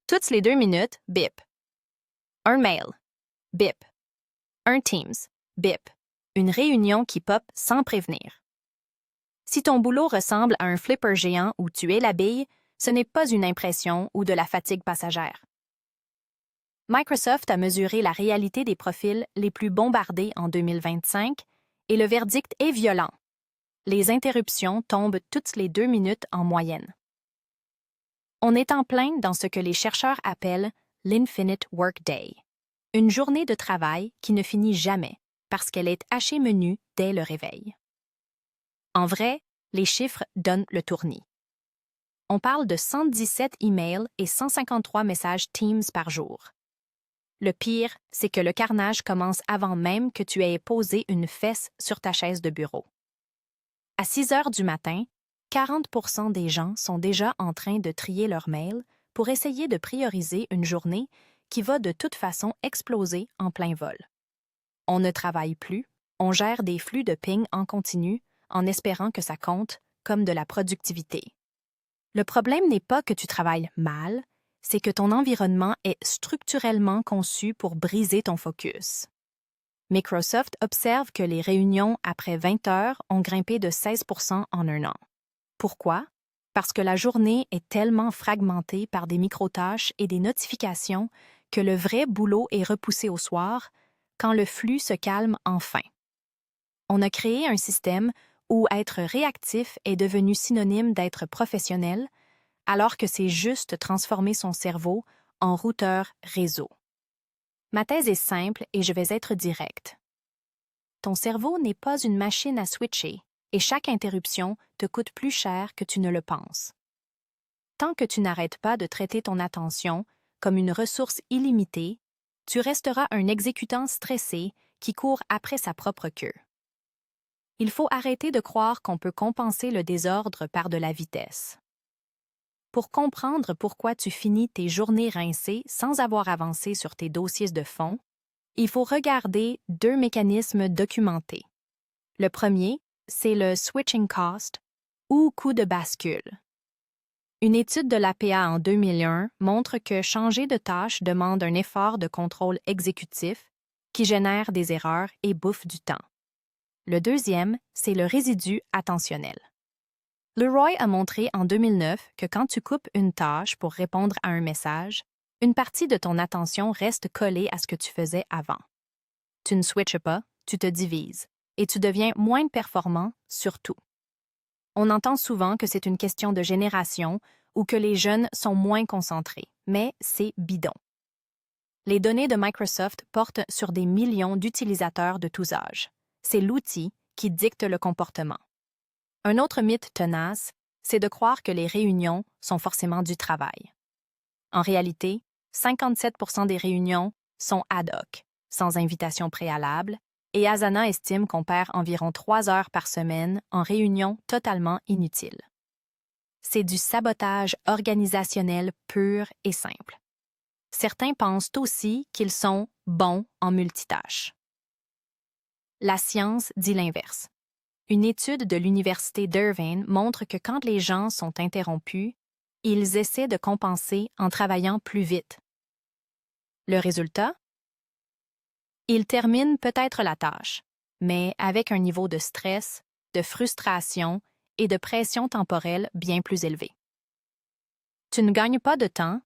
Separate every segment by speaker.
Speaker 1: Toutes les 2 minutes, bip. Un mail, bip. Un Teams, bip. Une réunion qui pop sans prévenir. Si ton boulot ressemble à un flipper géant où tu es la bille, ce n'est pas une impression ou de la fatigue passagère. Microsoft a mesuré la réalité des profils les plus bombardés en 2025 et le verdict est violent. Les interruptions tombent toutes les 2 minutes en moyenne. On est en plein dans ce que les chercheurs appellent l'Infinite Workday, une journée de travail qui ne finit jamais parce qu'elle est hachée menu dès le réveil. En vrai, les chiffres donnent le tournis. On parle de 117 emails et 153 messages Teams par jour. Le pire, c'est que le carnage commence avant même que tu aies posé une fesse sur ta chaise de bureau. À 6 heures du matin, 40% des gens sont déjà en train de trier leurs mails pour essayer de prioriser une journée qui va de toute façon exploser en plein vol. On ne travaille plus, on gère des flux de ping en continu en espérant que ça compte comme de la productivité. Le problème n'est pas que tu travailles mal, c'est que ton environnement est structurellement conçu pour briser ton focus. Microsoft observe que les réunions après 20 heures ont grimpé de 16% en un an. Pourquoi? Parce que la journée est tellement fragmentée par des microtâches et des notifications que le vrai boulot est repoussé au soir, quand le flux se calme enfin. On a créé un système où être réactif est devenu synonyme d'être professionnel, alors que c'est juste transformer son cerveau en routeur réseau. Ma thèse est simple et je vais être directe. Ton cerveau n'est pas une machine à switcher et chaque interruption te coûte plus cher que tu ne le penses. Tant que tu n'arrêtes pas de traiter ton attention comme une ressource illimitée, tu resteras un exécutant stressé qui court après sa propre queue. Il faut arrêter de croire qu'on peut compenser le désordre par de la vitesse. Pour comprendre pourquoi tu finis tes journées rincées sans avoir avancé sur tes dossiers de fond, il faut regarder 2 mécanismes documentés. Le premier, c'est le switching cost ou coût de bascule. Une étude de l'APA en 2001 montre que changer de tâche demande un effort de contrôle exécutif qui génère des erreurs et bouffe du temps. Le deuxième, c'est le résidu attentionnel. Leroy a montré en 2009 que quand tu coupes une tâche pour répondre à un message, une partie de ton attention reste collée à ce que tu faisais avant. Tu ne switches pas, tu te divises, et tu deviens moins performant sur tout. On entend souvent que c'est une question de génération ou que les jeunes sont moins concentrés, mais c'est bidon. Les données de Microsoft portent sur des millions d'utilisateurs de tous âges. C'est l'outil qui dicte le comportement. Un autre mythe tenace, c'est de croire que les réunions sont forcément du travail. En réalité, 57% des réunions sont ad hoc, sans invitation préalable, et Asana estime qu'on perd environ 3 heures par semaine en réunions totalement inutiles. C'est du sabotage organisationnel pur et simple. Certains pensent aussi qu'ils sont bons en multitâche. La science dit l'inverse. Une étude de l'Université d'Irvine montre que quand les gens sont interrompus, ils essaient de compenser en travaillant plus vite. Le résultat? Ils terminent peut-être la tâche, mais avec un niveau de stress, de frustration et de pression temporelle bien plus élevé. Tu ne gagnes pas de temps,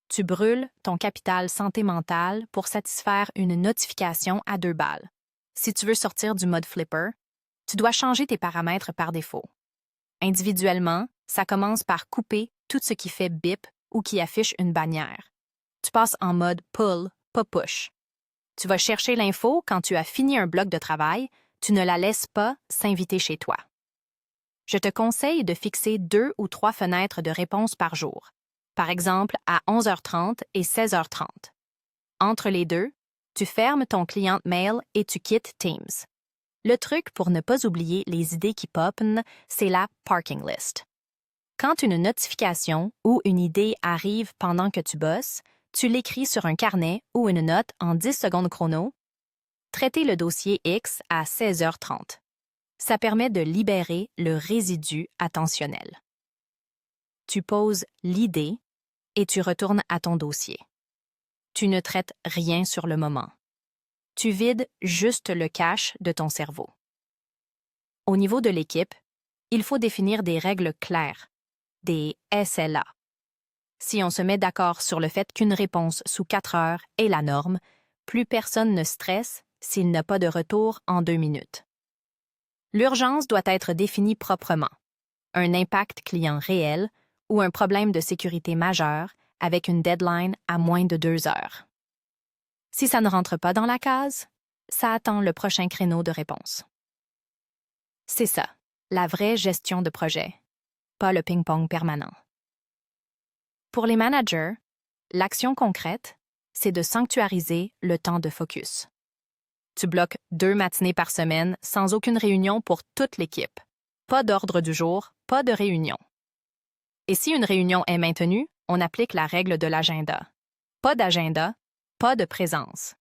Speaker 1: tu brûles ton capital santé mentale pour satisfaire une notification à 2 balles. Si tu veux sortir du mode flipper, tu dois changer tes paramètres par défaut. Individuellement, ça commence par couper tout ce qui fait bip ou qui affiche une bannière. Tu passes en mode pull, pas push. Tu vas chercher l'info quand tu as fini un bloc de travail, tu ne la laisses pas s'inviter chez toi. Je te conseille de fixer 2 ou 3 fenêtres de réponse par jour, par exemple à 11h30 et 16h30. Entre les deux, tu fermes ton client mail et tu quittes Teams. Le truc pour ne pas oublier les idées qui popent, c'est la parking list. Quand une notification ou une idée arrive pendant que tu bosses, tu l'écris sur un carnet ou une note en 10 secondes chrono. Traiter le dossier X à 16h30. Ça permet de libérer le résidu attentionnel. Tu poses l'idée, et tu retournes à ton dossier. Tu ne traites rien sur le moment. Tu vides juste le cache de ton cerveau. Au niveau de l'équipe, il faut définir des règles claires, des SLA. Si on se met d'accord sur le fait qu'une réponse sous 4 heures est la norme, plus personne ne stresse s'il n'a pas de retour en 2 minutes. L'urgence doit être définie proprement. Un impact client réel ou un problème de sécurité majeur avec une deadline à moins de 2 heures. Si ça ne rentre pas dans la case, ça attend le prochain créneau de réponse. C'est ça, la vraie gestion de projet, pas le ping-pong permanent. Pour les managers, l'action concrète, c'est de sanctuariser le temps de focus. Tu bloques 2 matinées par semaine sans aucune réunion pour toute l'équipe. Pas d'ordre du jour, pas de réunion. Et si une réunion est maintenue, on applique la règle de l'agenda. Pas d'agenda, pas de présence.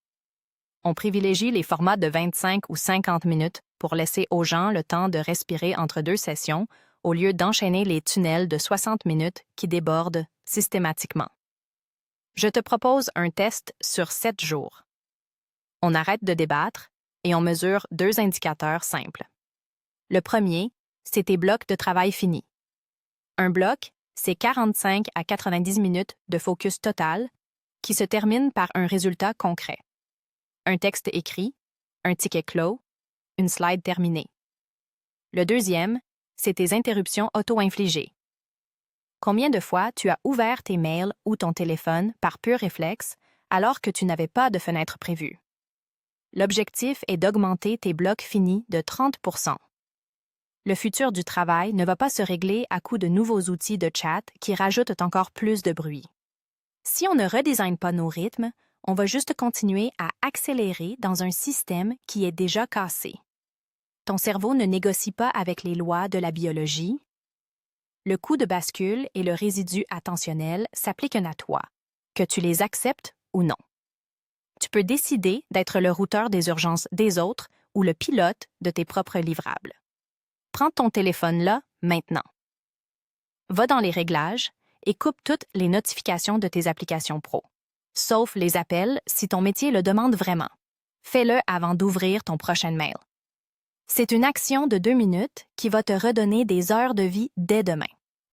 Speaker 1: On privilégie les formats de 25 ou 50 minutes pour laisser aux gens le temps de respirer entre 2 sessions au lieu d'enchaîner les tunnels de 60 minutes qui débordent systématiquement. Je te propose un test sur 7 jours. On arrête de débattre et on mesure 2 indicateurs simples. Le premier, c'est tes blocs de travail finis. Un bloc, c'est 45 à 90 minutes de focus total qui se termine par un résultat concret. Un texte écrit, un ticket clos, une slide terminée. Le deuxième, c'est tes interruptions auto-infligées. Combien de fois tu as ouvert tes mails ou ton téléphone par pur réflexe alors que tu n'avais pas de fenêtre prévue? L'objectif est d'augmenter tes blocs finis de 30%. Le futur du travail ne va pas se régler à coup de nouveaux outils de chat qui rajoutent encore plus de bruit. Si on ne redesigne pas nos rythmes, on va juste continuer à accélérer dans un système qui est déjà cassé. Ton cerveau ne négocie pas avec les lois de la biologie. Le coup de bascule et le résidu attentionnel s'appliquent à toi, que tu les acceptes ou non. Tu peux décider d'être le routeur des urgences des autres ou le pilote de tes propres livrables. Prends ton téléphone là, maintenant. Va dans les réglages et coupe toutes les notifications de tes applications pro, sauf les appels si ton métier le demande vraiment. Fais-le avant d'ouvrir ton prochain mail. C'est une action de 2 minutes qui va te redonner des heures de vie dès demain.